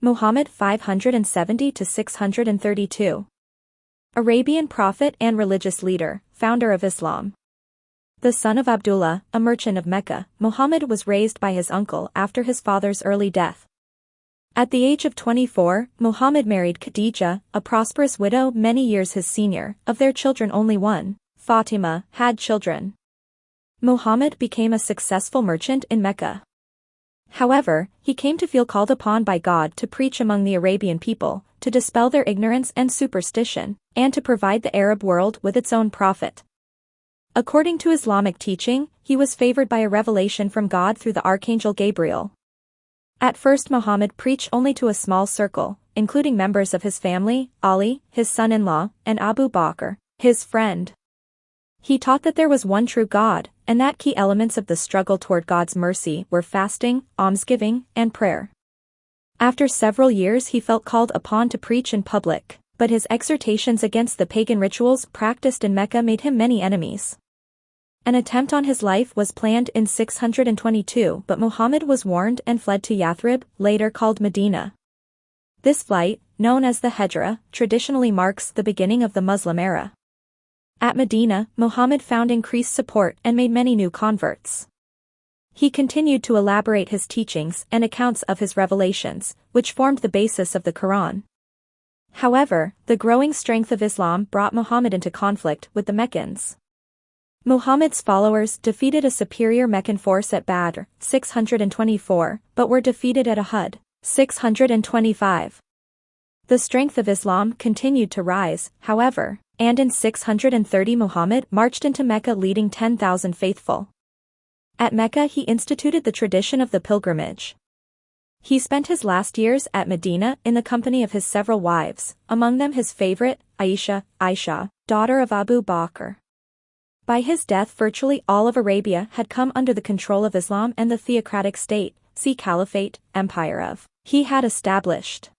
Muhammad 570 to 632. Arabian prophet and religious leader, founder of Islam. The son of Abdullah, a merchant of Mecca, Muhammad was raised by his uncle after his father's early death. At the age of 24, Muhammad married Khadija, a prosperous widow many years his senior. Of their children only one, Fatima, had children. Muhammad became a successful merchant in Mecca. However, he came to feel called upon by God to preach among the Arabian people, to dispel their ignorance and superstition, and to provide the Arab world with its own prophet. According to Islamic teaching, he was favored by a revelation from God through the archangel Gabriel. At first Muhammad preached only to a small circle, including members of his family, Ali, his son-in-law, and Abu Bakr, his friend. He taught that there was one true God, and that key elements of the struggle toward God's mercy were fasting, almsgiving, and prayer. After several years he felt called upon to preach in public, but his exhortations against the pagan rituals practiced in Mecca made him many enemies. An attempt on his life was planned in 622, but Muhammad was warned and fled to Yathrib, later called Medina. This flight, known as the Hijra, traditionally marks the beginning of the Muslim era. At Medina, Muhammad found increased support and made many new converts. He continued to elaborate his teachings and accounts of his revelations, which formed the basis of the Quran. However, the growing strength of Islam brought Muhammad into conflict with the Meccans. Muhammad's followers defeated a superior Meccan force at Badr, 624, but were defeated at Uhud, 625. The strength of Islam continued to rise, however, and in 630 Muhammad marched into Mecca leading 10,000 faithful. At Mecca he instituted the tradition of the pilgrimage. He spent his last years at Medina in the company of his several wives, among them his favorite, Aisha, daughter of Abu Bakr. By his death virtually all of Arabia had come under the control of Islam and the theocratic state, see Caliphate, empire of, he had established.